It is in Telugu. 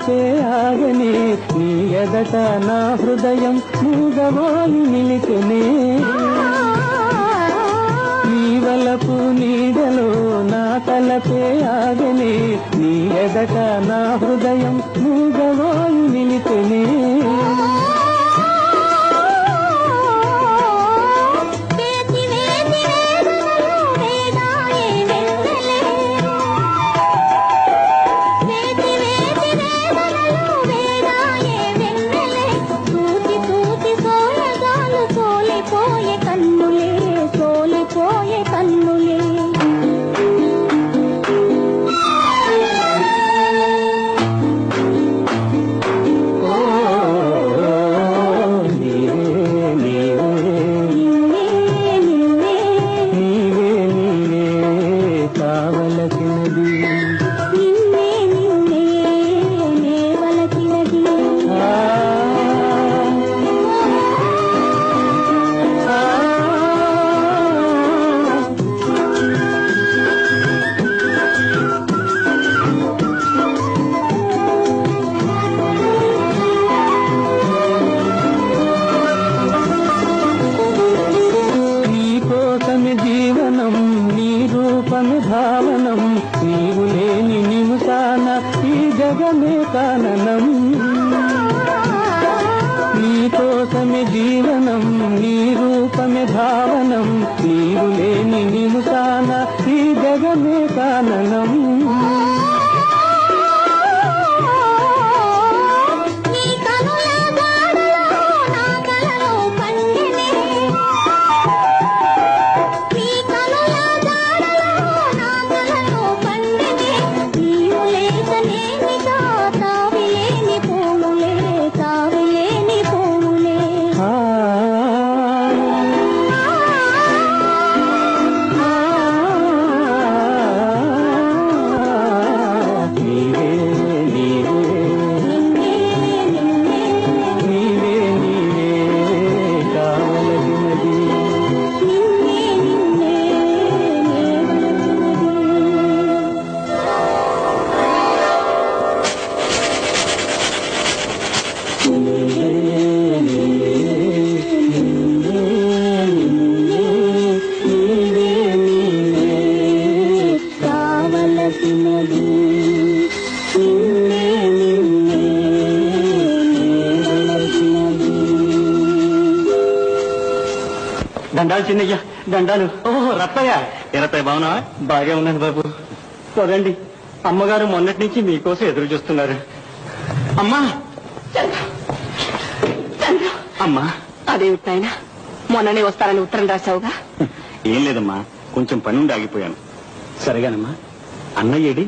తలపే ఆగనే నీ ఎదట నా హృదయం మూగవాయి నిలిచెనే నీ వలపు నీడలో నా తలపే ఆగనే నీ ఎదట నా హృదయం మూగవాయి నిలిచెనే జీవనం నీ రూపమే భావనం నీవు లేని నిమిషాన ఈ జగమే కాననం నీ కోసమే జీవనం నీ రూపమే భావనం నీవు లేని నిమిషాన ఈ జగమే కాననం దండాలు చిన్నయ్య దండాలు. ఓహో రత్తయ్య ఎరత్తయ్య బావునా? బాగా ఉన్నాను బాబు. పదండి, అమ్మగారు మొన్నటి నుంచి మీకోసం ఎదురు చూస్తున్నారు. అమ్మా అమ్మా. అదేమిటి నాయన, మొన్ననే వస్తారని ఉత్తరం రాశావుగా? ఏం లేదమ్మా, కొంచెం పని ఉండి ఆగిపోయాను. సరేగానమ్మా. అన్నయ్యేడి?